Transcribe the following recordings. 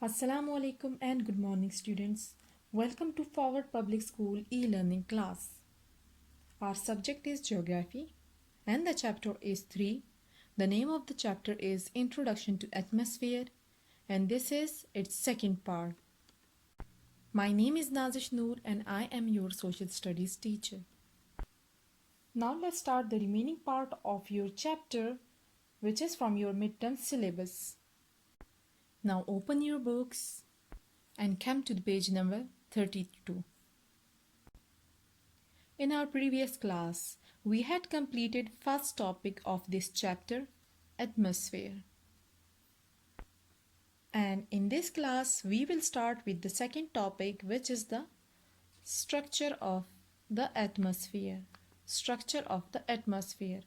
Assalamu alaikum and good morning students. Welcome to Forward Public School e-learning class. Our subject is geography and the chapter is 3. The name of the chapter is Introduction to Atmosphere and this is its second part. My name is Nazish Noor and I am your social studies teacher. Now let's start the remaining part of your chapter which is from your midterm syllabus. Now open your books and come to the page number 32. In our previous class, we had completed first topic of this chapter, atmosphere. And in this class, we will start with the second topic, which is the structure of the atmosphere. Structure of the atmosphere.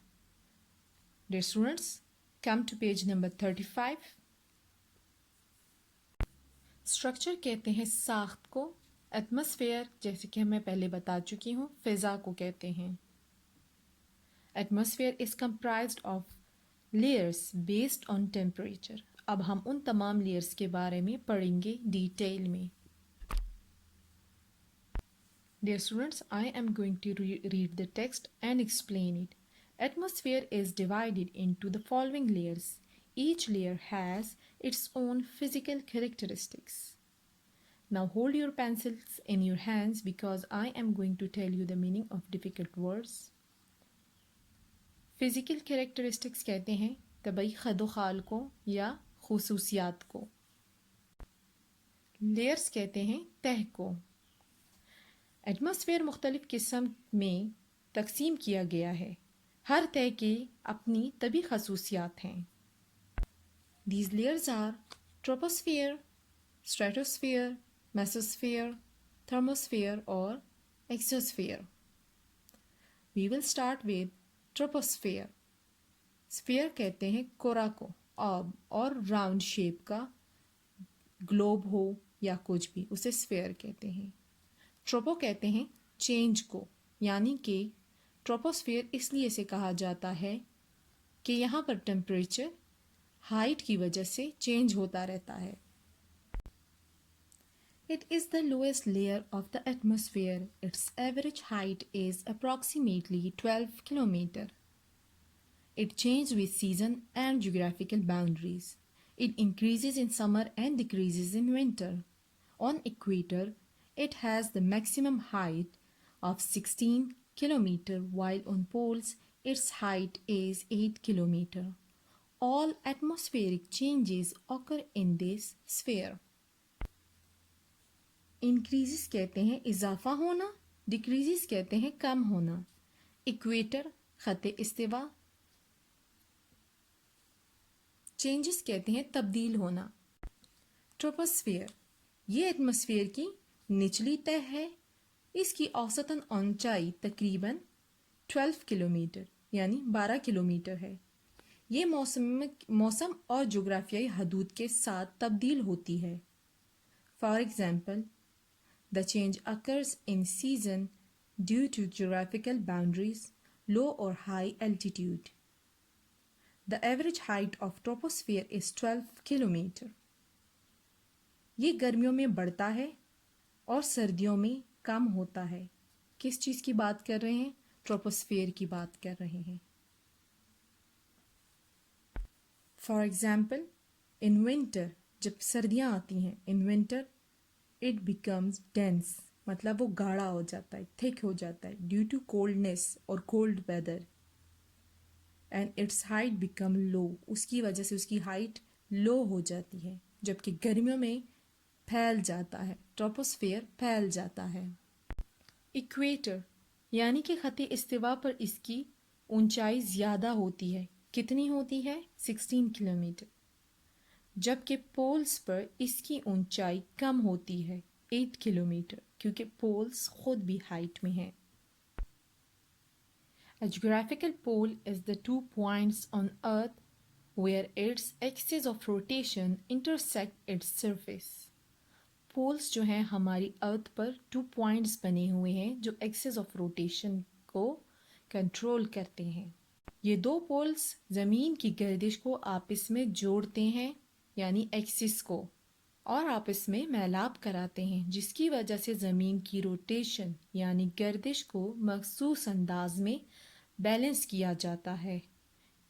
Dear students, come to page number 35. Structure कहते हैं साख्त को, atmosphere जैसे कि मैं पहले बता चुकी हूँ फ़िज़ा को कहते हैं. Atmosphere is comprised of layers based on temperature. अब हम उन तमाम लेयर्स के बारे में पढ़ेंगे डिटेल में. Dear students, I am going to read the text and explain it. Atmosphere is divided into the following layers. Each layer has its own physical characteristics. Now hold your pencils in your hands because I am going to tell you the meaning of difficult words. Physical characteristics कहते हैं तबई खदोखाल को या खुसूसियात को. Layers कहते हैं तह को. Atmosphere मुख्तलिफ किस्म में तकसीम किया गया है. हर तह की अपनी तभी खसूसियात हैं. These layers are troposphere, stratosphere, mesosphere, thermosphere or exosphere. We will start with troposphere. Sphere कहते हैं कोरा को, ऑब और राउंड शेप का ग्लोब हो या कुछ भी उसे स्फेयर कहते हैं. ट्रोपो कहते हैं चेंज को, यानी कि ट्रोपोस्फेयर इसलिए से कहा जाता है कि यहाँ पर टेम्परेचर हाइट की वजह से चेंज होता रहता है. It is the lowest layer of the atmosphere. Its average height is approximately 12 km. It changes with season and geographical boundaries. It increases in summer and decreases in winter. On equator, it has the maximum height of 16 km, while on poles, its height is 8 km. All atmospheric changes occur in this sphere. Increases कहते हैं इजाफा होना, decreases कहते हैं कम होना. Equator खत्ते इस्तिवा. Changes कहते हैं तब्दील होना. Troposphere ये एटमॉस्फेयर की निचली तह है. इसकी औसतन ऊंचाई तकरीबन 12 किलोमीटर यानी 12 किलोमीटर है. ये मौसम और जोग्राफियाई हदूद के साथ तब्दील होती है. For example, the change occurs in season due to geographical boundaries, low और high altitude. The average height of troposphere is 12 kilometre. ये गर्मियों में बढ़ता है और सर्दियों में कम होता है. किस चीज़ की बात कर रहे हैं? ट्रोपोस्फियर की बात कर रहे हैं. फॉर एग्जाम्पल, इन विंटर जब सर्दियाँ आती हैं, in winter it becomes dense, मतलब वो गाढ़ा हो जाता है, थिक हो जाता है ड्यू टू कोल्डनेस और cold weather. And its height become low, उसकी वजह से उसकी हाइट लो हो जाती है. जबकि गर्मियों में फैल जाता है, ट्रोपोस्फियर फैल जाता है. इक्वेटर यानी कि खत्ते इस्तिवा पर इसकी ऊंचाई ज़्यादा होती है. कितनी होती है? 16 किलोमीटर. जबकि पोल्स पर इसकी ऊंचाई कम होती है, 8 किलोमीटर, क्योंकि पोल्स खुद भी हाइट में हैं. A geographical pole is the 2 points on Earth where its axis of rotation intersect its surface. Poles जो हैं हमारी अर्थ पर 2 पॉइंट्स बने हुए हैं जो एक्सिस ऑफ रोटेशन को कंट्रोल करते हैं. ये 2 पोल्स ज़मीन की गर्दिश को आपस में जोड़ते हैं, यानी एक्सिस को. और आपस में मेलाप कराते हैं, जिसकी वजह से ज़मीन की रोटेशन यानी गर्दिश को मखसूस अंदाज में बैलेंस किया जाता है।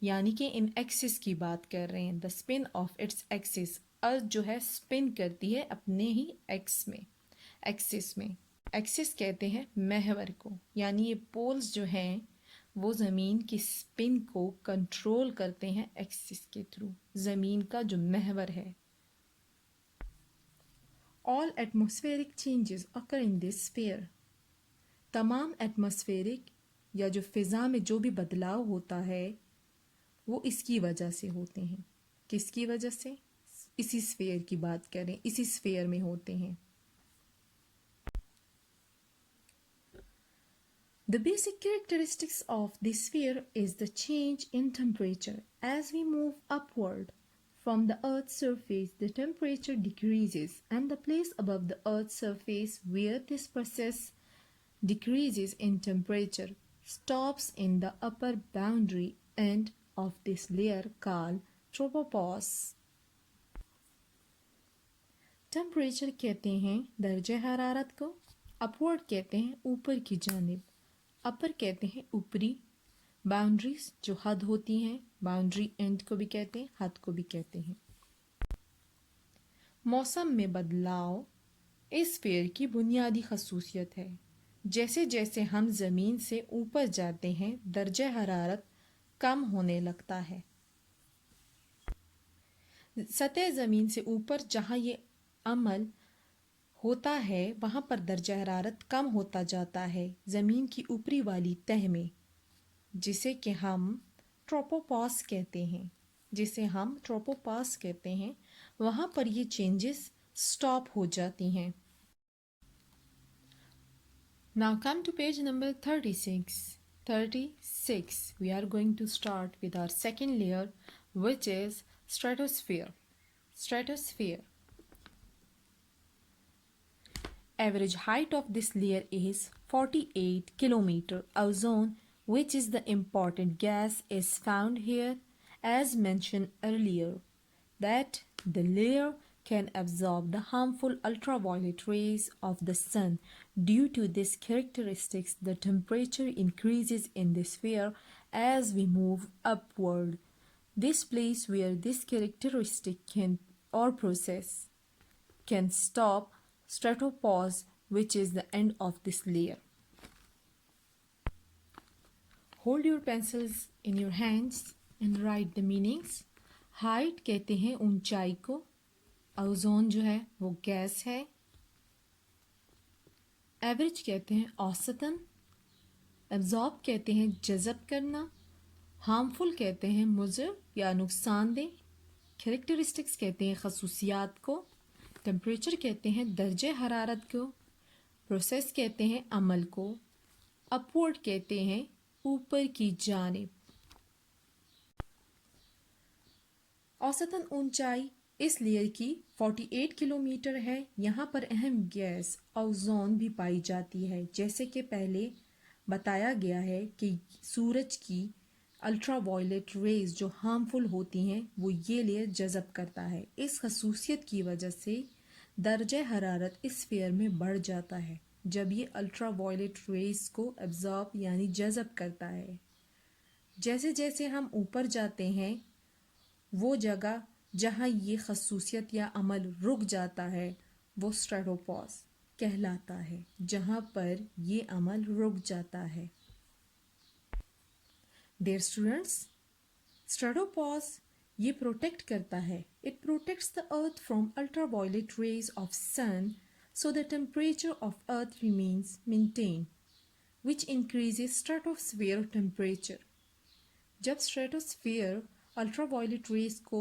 यानी कि इन एक्सिस की बात कर रहे हैं, the spin of its axis. Earth जो है स्पिन करती है अपने ही एक्सिस में। एक्सिस कहते हैं महवर को, यानी ये पोल्स जो हैं वो ज़मीन की स्पिन को कंट्रोल करते हैं एक्सिस के थ्रू, ज़मीन का जो महवर है। All atmospheric changes occur in this sphere. तमाम एटमॉस्फेरिक या जो फ़िज़ा में जो भी बदलाव होता है वो इसकी वजह से होते हैं। किसकी वजह से? इसी स्फेयर की बात करें, इसी स्फेयर में होते हैं। The basic characteristics of the sphere is the change in temperature. As we move upward from the Earth's surface, the temperature decreases, and the place above the Earth's surface where this process decreases in temperature stops in the upper boundary end of this layer called tropopause. Temperature कहते हैं दर्जे हरारत को, upward कहते हैं ऊपर की जानिब, अपर कहते हैं ऊपरी, बाउंड्रीज जो हद होती हैं, बाउंड्री एंड को भी कहते हैं, हद को भी कहते हैं। मौसम में बदलाव इस स्फीयर की बुनियादी खसूसियत है। जैसे जैसे हम ज़मीन से ऊपर जाते हैं दर्जे हरारत कम होने लगता है। सतह ज़मीन से ऊपर जहाँ ये अमल होता है वहाँ पर दर्जा हरारत कम होता जाता है ज़मीन की ऊपरी वाली तह में, जिसे कि हम ट्रोपोपॉस कहते हैं, वहाँ पर ये चेंजेस स्टॉप हो जाती हैं। Now come to page number 36. 36. We are going to start with our second layer, which is stratosphere. Stratosphere. Average height of this layer is 48 kilometer. Ozone, which is the important gas, is found here. As mentioned earlier, that the layer can absorb the harmful ultraviolet rays of the sun. Due to this characteristics, the temperature increases in the sphere as we move upward. This place where this characteristic process can stop stratopause, which is the end of this layer. Hold your pencils in your hands and write the meanings. Height कहते हैं ऊंचाई को, ozone जो है वो gas है, average कहते हैं औसतन, एब्जॉर्ब कहते हैं जज़ब करना, हार्मफुल कहते हैं मुज़र या नुकसानदेह, कैरेक्टरिस्टिक्स कहते हैं खसूसियात को, टेम्परेचर कहते हैं दर्जे हरारत को, प्रोसेस कहते हैं अमल को, अपवर्ड कहते हैं ऊपर की जानिब। औसतन ऊंचाई इस लेयर की 48 किलोमीटर है। यहाँ पर अहम गैस ओजोन भी पाई जाती है। जैसे कि पहले बताया गया है कि सूरज की अल्ट्रावायलेट रेज जो हार्मफुल होती हैं वो ये लेयर जज़ब करता है। इस खसूसियत की वजह से दर्जे हरारत इस स्फीयर में बढ़ जाता है जब ये अल्ट्रावायलेट रेज को एब्जॉर्ब यानी जज़ब करता है। जैसे जैसे हम ऊपर जाते हैं वो जगह जहाँ ये खसूसियत या अमल रुक जाता है वो स्ट्रेटोपॉज कहलाता है, जहाँ पर ये अमल रुक जाता है। Dear students, stratopause ये प्रोटेक्ट करता है। It protects the earth from ultraviolet rays of sun so the temperature of earth remains maintained, which increases stratosphere temperature. जब स्ट्रेटोस्फीयर अल्ट्रावायलेट रेज को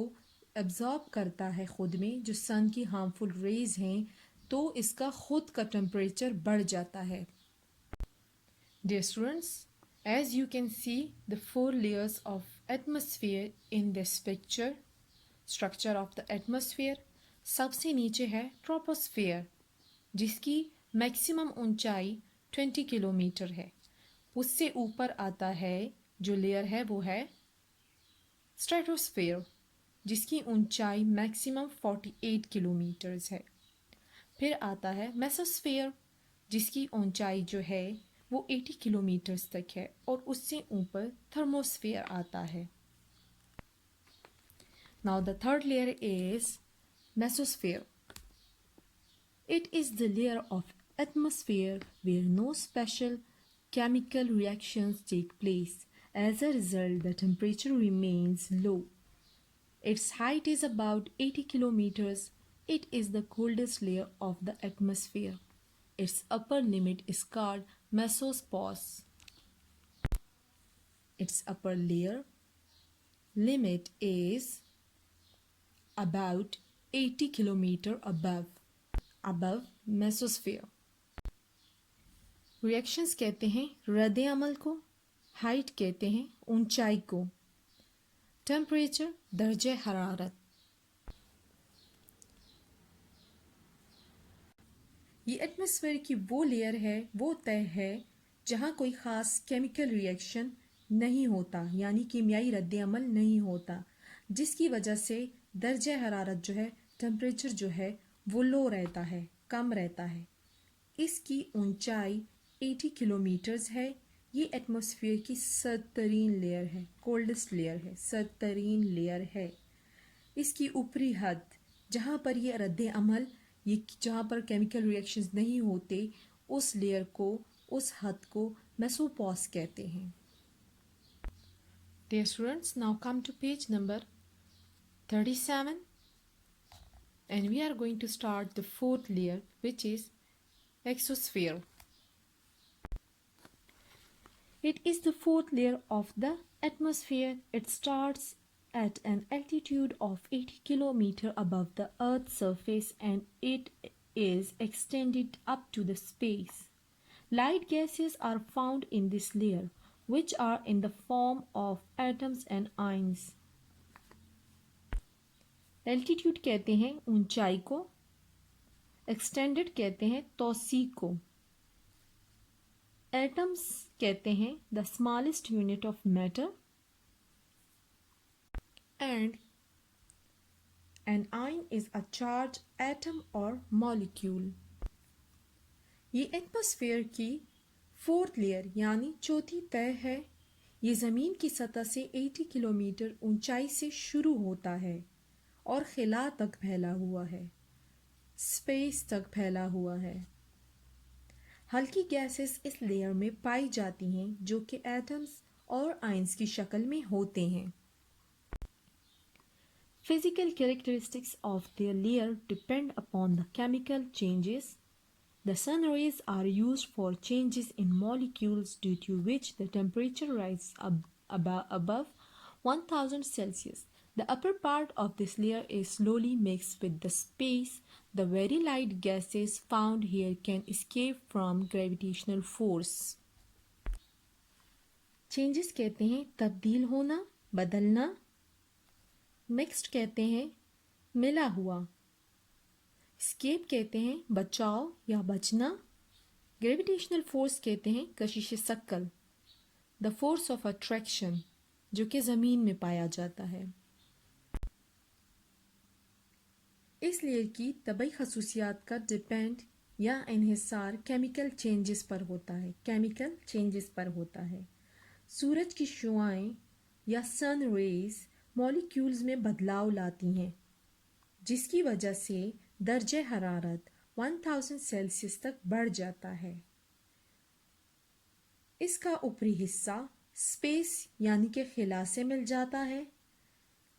एब्जॉर्ब करता है खुद में, जो सन की हार्मफुल रेज हैं, तो इसका खुद का टेम्परेचर बढ़ जाता है। Dear students, as you can see the 4 layers of atmosphere in this picture, structure of the atmosphere, सबसे नीचे है ट्रोपोस्फीयर जिसकी मैक्सिमम ऊंचाई 20 किलोमीटर है। उससे ऊपर आता है जो लेयर है वो है स्ट्रेटोस्फीयर जिसकी ऊंचाई मैक्सिमम 48 किलोमीटर्स है। फिर आता है मेसोस्फीयर, जिसकी ऊंचाई जो है वो 80 किलोमीटर्स तक है, और उससे ऊपर थर्मोस्फीयर आता है। Now the third layer is mesosphere. It is the layer of atmosphere where no special chemical reactions take place. As a result, the temperature remains low. Its height is about 80 kilometers. It is the coldest layer of the atmosphere. Its upper limit is called mesopause. Its upper layer limit is about 80 kilometer above mesosphere. Reactions कहते हैं रद्द अमल को, height कहते हैं ऊंचाई को, temperature दर्जे हरारत। ये एटमॉस्फेयर की वो लेयर है, वो तय है जहाँ कोई ख़ास केमिकल रिएक्शन नहीं होता, यानी कीमियाई रद्द अमल नहीं होता, जिसकी वजह से दर्जे हरारत जो है, टेम्परेचर जो है वो लो रहता है, कम रहता है। इसकी ऊंचाई 80 किलोमीटर्स है। ये एटमॉस्फेयर की सर्दतरीन लेयर है, कोल्डेस्ट लेयर है, सर्दतरीन लेयर है। इसकी ऊपरी हद जहाँ पर ये रद्द अमल, ये जहाँ पर केमिकल रिएक्शंस नहीं होते, उस लेयर को, उस हद को मेसोपॉज कहते हैं। Dear students, now come to page number 37, and we are going to start the fourth layer, which is exosphere. It is the fourth layer of the atmosphere. It starts at an altitude of 80 km above the Earth's surface, and it is extended up to the space. Light gases are found in this layer, which are in the form of atoms and ions. Altitude कहते हैं ऊंचाई को, extended कहते हैं तौसी को, atoms कहते हैं the smallest unit of matter, and an ion is a charged atom or molecule. ये एटमॉस्फेयर की फोर्थ लेयर यानी चौथी तह है। ये ज़मीन की सतह से 80 किलोमीटर ऊंचाई से शुरू होता है और खिला तक फैला हुआ है, स्पेस तक फैला हुआ है। हल्की गैसेस इस लेयर में पाई जाती हैं जो कि एटम्स और आयंस की शक्ल में होते हैं। Physical characteristics of their layer depend upon the chemical changes. The sun rays are used for changes in molecules, due to which the temperature rises above 1000 Celsius. The upper part of this layer is slowly mixed with the space. The very light gases found here can escape from gravitational force. Changes कहते हैं तब्दील होना, बदलना। Mixed कहते हैं मिला हुआ। Escape कहते हैं बचाव या बचना। Gravitational force कहते हैं कशिश सक्कल, The force of attraction, जो कि ज़मीन में पाया जाता है। इस लेयर की तबई खसूसियात का डिपेंड या इन्हिसार केमिकल चेंजेस पर होता है, केमिकल चेंजेस पर होता है। सूरज की शुआएं या सन रेज मॉलिक्यूल्स में बदलाव लाती हैं, जिसकी वजह से दर्जे हरारत 1000 सेल्सियस तक बढ़ जाता है। इसका ऊपरी हिस्सा स्पेस यानी कि खिला से मिल जाता है।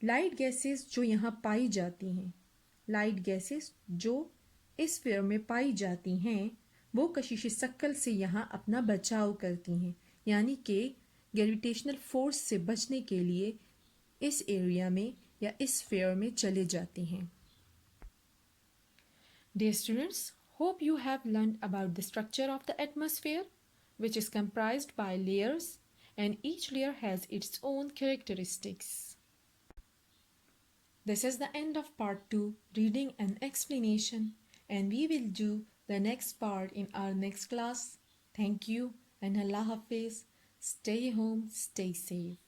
लाइट गैसेस जो यहाँ पाई जाती हैं, लाइट गैसेस जो इस स्फीयर में पाई जाती हैं, वो कशिश सक्कल से यहाँ अपना बचाव करती हैं, यानी कि ग्रेविटेशनल फोर्स से बचने के लिए इस एरिया में या इस स्फीयर में चले जाती हैं। Dear students, hope you have learned about the structure of the atmosphere, which is comprised by layers, and each layer has its own characteristics. This is the end of part 2, reading and explanation, and we will do the next part in our next class. Thank you and Allah Hafiz. Stay home, stay safe.